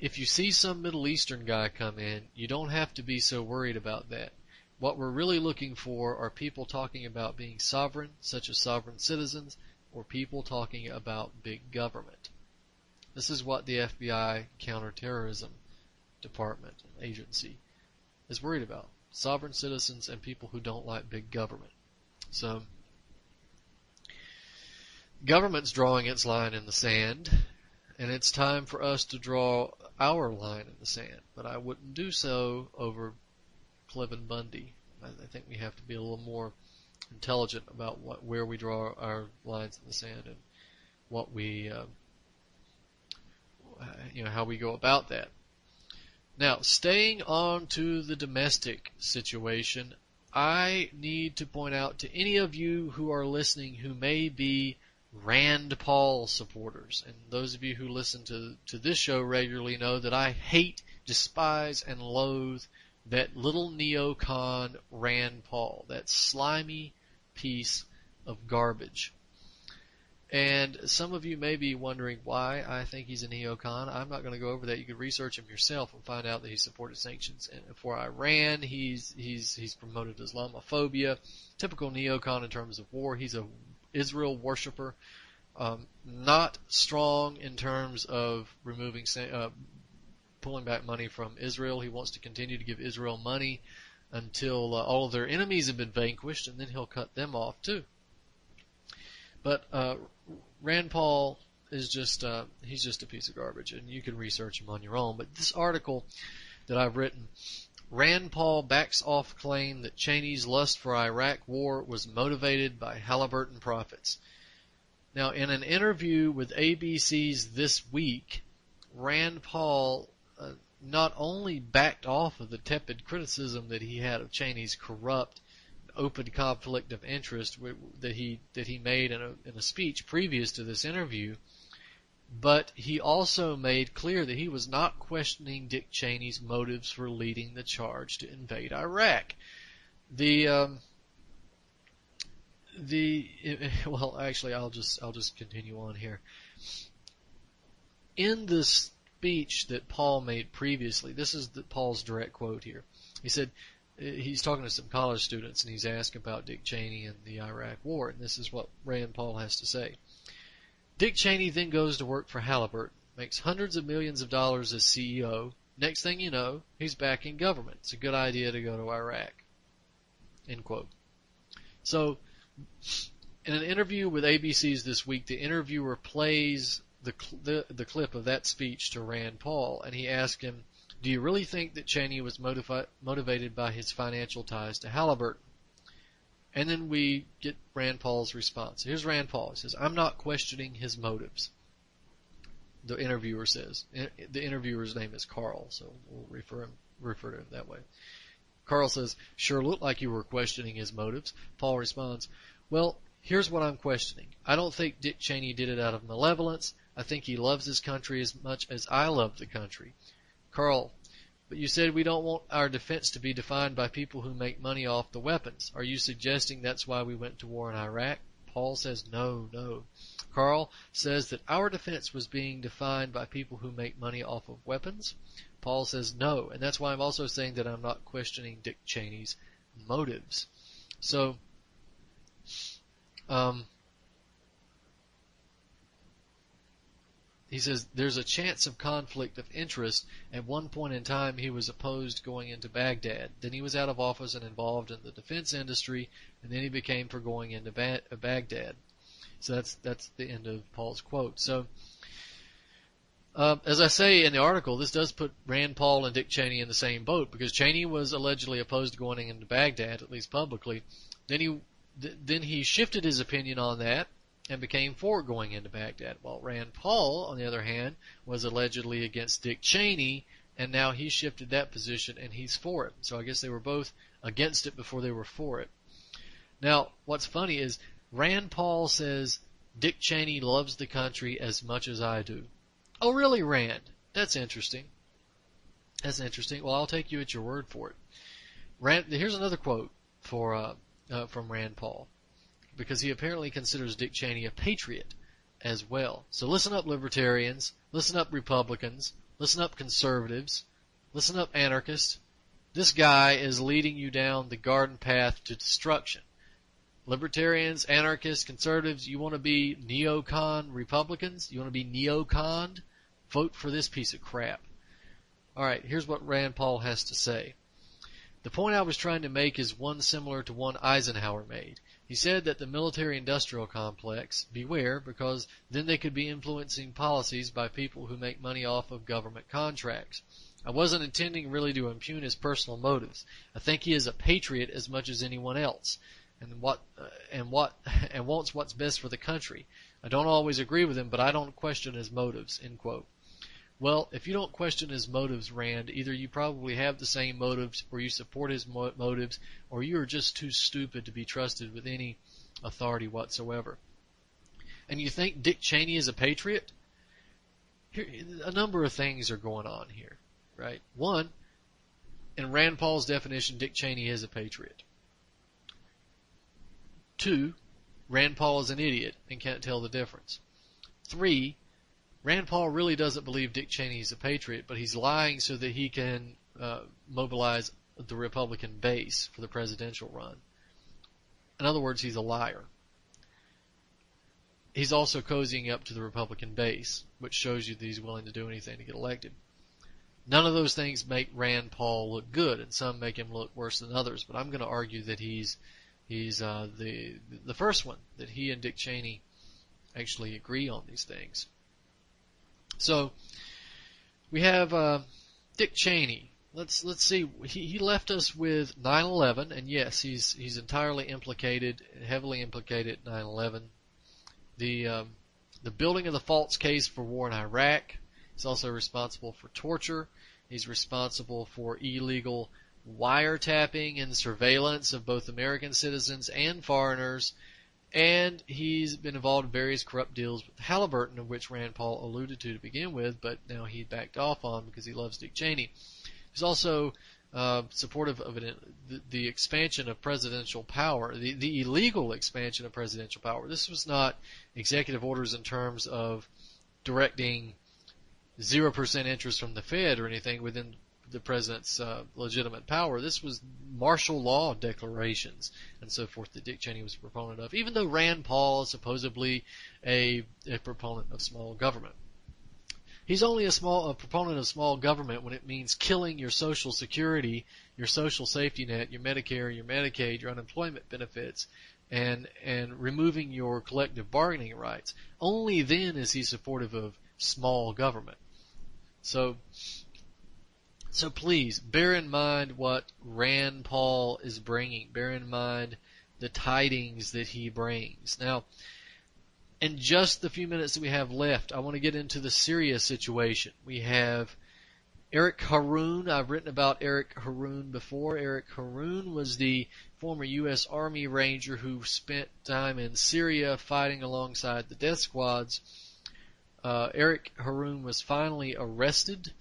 [SPEAKER 1] if you see some Middle Eastern guy come in, you don't have to be so worried about that. What we're really looking for are people talking about being sovereign, such as sovereign citizens, or people talking about big government. This is what the FBI counterterrorism department, agency, is worried about. Sovereign citizens and people who don't like big government. So, government's drawing its line in the sand, and it's time for us to draw our line in the sand. But I wouldn't do so over Cliven Bundy. I think we have to be a little more intelligent about where we draw our lines in the sand and what we, how we go about that. Now, staying on to the domestic situation, I need to point out to any of you who are listening who may be Rand Paul supporters, and those of you who listen to this show regularly know that I hate, despise, and loathe that little neocon Rand Paul, that slimy piece of garbage. And some of you may be wondering why I think he's a neocon. I'm not going to go over that. You can research him yourself and find out that he supported sanctions for Iran. He's promoted Islamophobia, typical neocon in terms of war. He's a Israel worshiper, not strong in terms of pulling back money from Israel. He wants to continue to give Israel money until all of their enemies have been vanquished, and then he'll cut them off too. But Rand Paul is just he's just a piece of garbage, and you can research him on your own. But this article that I've written, Rand Paul backs off claim that Cheney's lust for Iraq war was motivated by Halliburton profits. Now, in an interview with ABC's This Week, Rand Paul not only backed off of the tepid criticism that he had of Cheney's corrupt, open conflict of interest that he made in a speech previous to this interview, but he also made clear that he was not questioning Dick Cheney's motives for leading the charge to invade Iraq. Well, actually, I'll just continue on here. In the speech that Paul made previously, this is Paul's direct quote here. He said, he's talking to some college students, and he's asked about Dick Cheney and the Iraq War, and this is what Rand Paul has to say. Dick Cheney then goes to work for Halliburton, makes hundreds of millions of dollars as CEO. Next thing you know, he's back in government. It's a good idea to go to Iraq. End quote. So, in an interview with ABC's This Week, the interviewer plays the clip of that speech to Rand Paul, and he asked him, do you really think that Cheney was motivated by his financial ties to Halliburton? And then we get Rand Paul's response. Here's Rand Paul. He says, I'm not questioning his motives. The interviewer says. The interviewer's name is Carl, so we'll refer to him that way. Carl says, sure looked like you were questioning his motives. Paul responds, well, here's what I'm questioning. I don't think Dick Cheney did it out of malevolence. I think he loves his country as much as I love the country. Carl, but you said we don't want our defense to be defined by people who make money off the weapons. Are you suggesting that's why we went to war in Iraq? Paul says, no. Carl says that our defense was being defined by people who make money off of weapons. Paul says no, and that's why I'm also saying that I'm not questioning Dick Cheney's motives. So, he says there's a chance of conflict of interest. At one point in time, he was opposed going into Baghdad. Then he was out of office and involved in the defense industry, and then he became for going into Baghdad. So that's the end of Paul's quote. So, as I say in the article, this does put Rand Paul and Dick Cheney in the same boat, because Cheney was allegedly opposed to going into Baghdad, at least publicly. Then he shifted his opinion on that and became for going into Baghdad, while Rand Paul, on the other hand, was allegedly against Dick Cheney, and now he shifted that position and he's for it. So I guess they were both against it before they were for it. Now, what's funny is Rand Paul says Dick Cheney loves the country as much as I do. Oh, really, Rand? That's interesting. Well, I'll take you at your word for it. Here's another quote from Rand Paul, because he apparently considers Dick Cheney a patriot as well. So listen up, libertarians. Listen up, Republicans. Listen up, conservatives. Listen up, anarchists. This guy is leading you down the garden path to destruction. Libertarians, anarchists, conservatives, you want to be neocon Republicans? You want to be neoconned? Vote for this piece of crap. Alright, here's what Rand Paul has to say. The point I was trying to make is one similar to one Eisenhower made. He said that the military-industrial complex, beware, because then they could be influencing policies by people who make money off of government contracts. I wasn't intending really to impugn his personal motives. I think he is a patriot as much as anyone else, and wants what's best for the country. I don't always agree with him, but I don't question his motives. End quote. Well, if you don't question his motives, Rand, either you probably have the same motives, or you support his motives, or you are just too stupid to be trusted with any authority whatsoever. And you think Dick Cheney is a patriot? Here, a number of things are going on here, right? One, in Rand Paul's definition, Dick Cheney is a patriot. Two, Rand Paul is an idiot and can't tell the difference. Three, Rand Paul really doesn't believe Dick Cheney is a patriot, but he's lying so that he can mobilize the Republican base for the presidential run. In other words, he's a liar. He's also cozying up to the Republican base, which shows you that he's willing to do anything to get elected. None of those things make Rand Paul look good, and some make him look worse than others, but I'm going to argue that he's the first one, that he and Dick Cheney actually agree on these things. So we have Dick Cheney. Let's see. He left us with 9/11, and yes, he's entirely implicated, heavily implicated in 9/11. The building of the false case for war in Iraq. He's also responsible for torture. He's responsible for illegal wiretapping and surveillance of both American citizens and foreigners. And he's been involved in various corrupt deals with Halliburton, of which Rand Paul alluded to begin with, but now he backed off on because he loves Dick Cheney. He's also supportive of the expansion of presidential power, the illegal expansion of presidential power. This was not executive orders in terms of directing 0% interest from the Fed or anything within the president's legitimate power. This was martial law declarations and so forth that Dick Cheney was a proponent of, even though Rand Paul is supposedly a proponent of small government. He's only a proponent of small government when it means killing your Social Security, your social safety net, your Medicare, your Medicaid, your unemployment benefits, and removing your collective bargaining rights. Only then is he supportive of small government. So please bear in mind what Rand Paul is bringing. Bear in mind the tidings that he brings. Now, in just the few minutes that we have left, I want to get into the Syria situation. We have Eric Haroun. I've written about Eric Haroun before. Eric Haroun was the former U.S. Army Ranger who spent time in Syria fighting alongside the death squads. Eric Haroun was finally arrested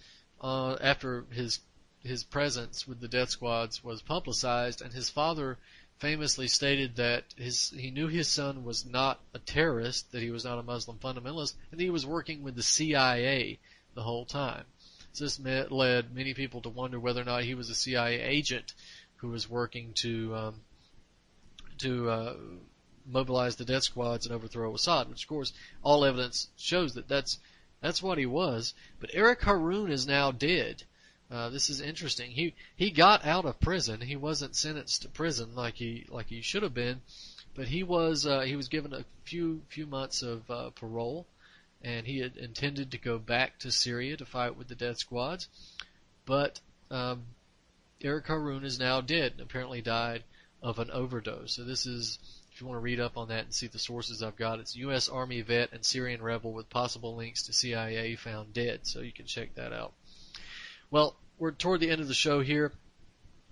[SPEAKER 1] after his presence with the death squads was publicized, and his father famously stated that he knew his son was not a terrorist, that he was not a Muslim fundamentalist, and he was working with the CIA the whole time. So this led many people to wonder whether or not he was a CIA agent who was working to mobilize the death squads and overthrow Assad, which of course all evidence shows that that's what he was. But Eric Haroun is now dead. This is interesting. He got out of prison. He wasn't sentenced to prison like he should have been, but he was given a few months of parole, and he had intended to go back to Syria to fight with the death squads. But Eric Haroun is now dead, and apparently died of an overdose. So this is, if you want to read up on that and see the sources I've got, it's U.S. Army vet and Syrian rebel with possible links to CIA found dead. So you can check that out. Well, we're toward the end of the show here.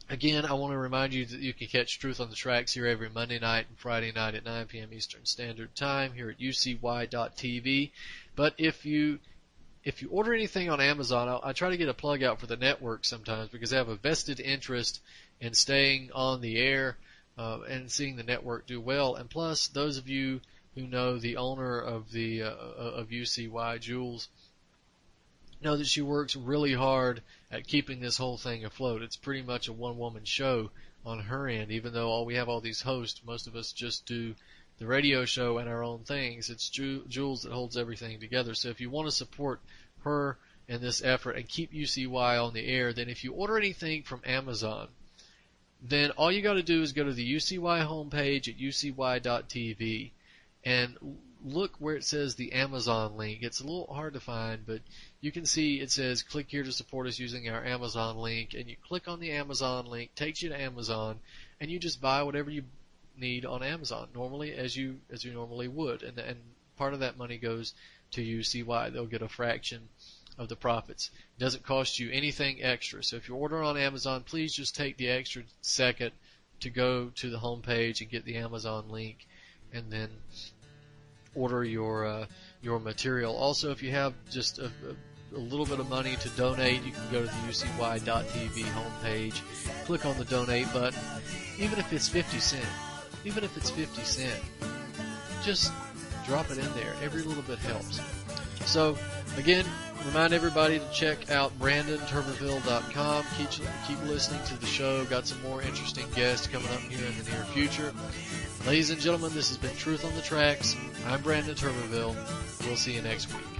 [SPEAKER 1] Again, I want to remind you that you can catch Truth on the Tracks here every Monday night and Friday night at 9 p.m. Eastern Standard Time here at ucy.tv. But if you order anything on Amazon, I try to get a plug out for the network sometimes because I have a vested interest in staying on the air and seeing the network do well. And plus, those of you who know the owner of of UCY, Jules, know that she works really hard at keeping this whole thing afloat. It's pretty much a one-woman show on her end, even though we have all these hosts. Most of us just do the radio show and our own things. It's Jules that holds everything together. So if you want to support her in this effort and keep UCY on the air, then if you order anything from Amazon, then all you got to do is go to the UCY homepage at ucy.tv and look where it says the Amazon link. It's a little hard to find, but you can see it says click here to support us using our Amazon link, and you click on the Amazon link, takes you to Amazon, and you just buy whatever you need on Amazon normally as you normally would, and part of that money goes to UCY. They'll get a fraction of the profits. It doesn't cost you anything extra. So if you order on Amazon, please just take the extra second to go to the homepage and get the Amazon link, and then order your material. Also, if you have just a little bit of money to donate, you can go to the ucy.tv homepage, click on the donate button. Even if it's 50 cents, just drop it in there. Every little bit helps. So, again, remind everybody to check out BrandonTurbeville.com. Keep listening to the show. Got some more interesting guests coming up here in the near future. Ladies and gentlemen, this has been Truth on the Tracks. I'm Brandon Turbeville. We'll see you next week.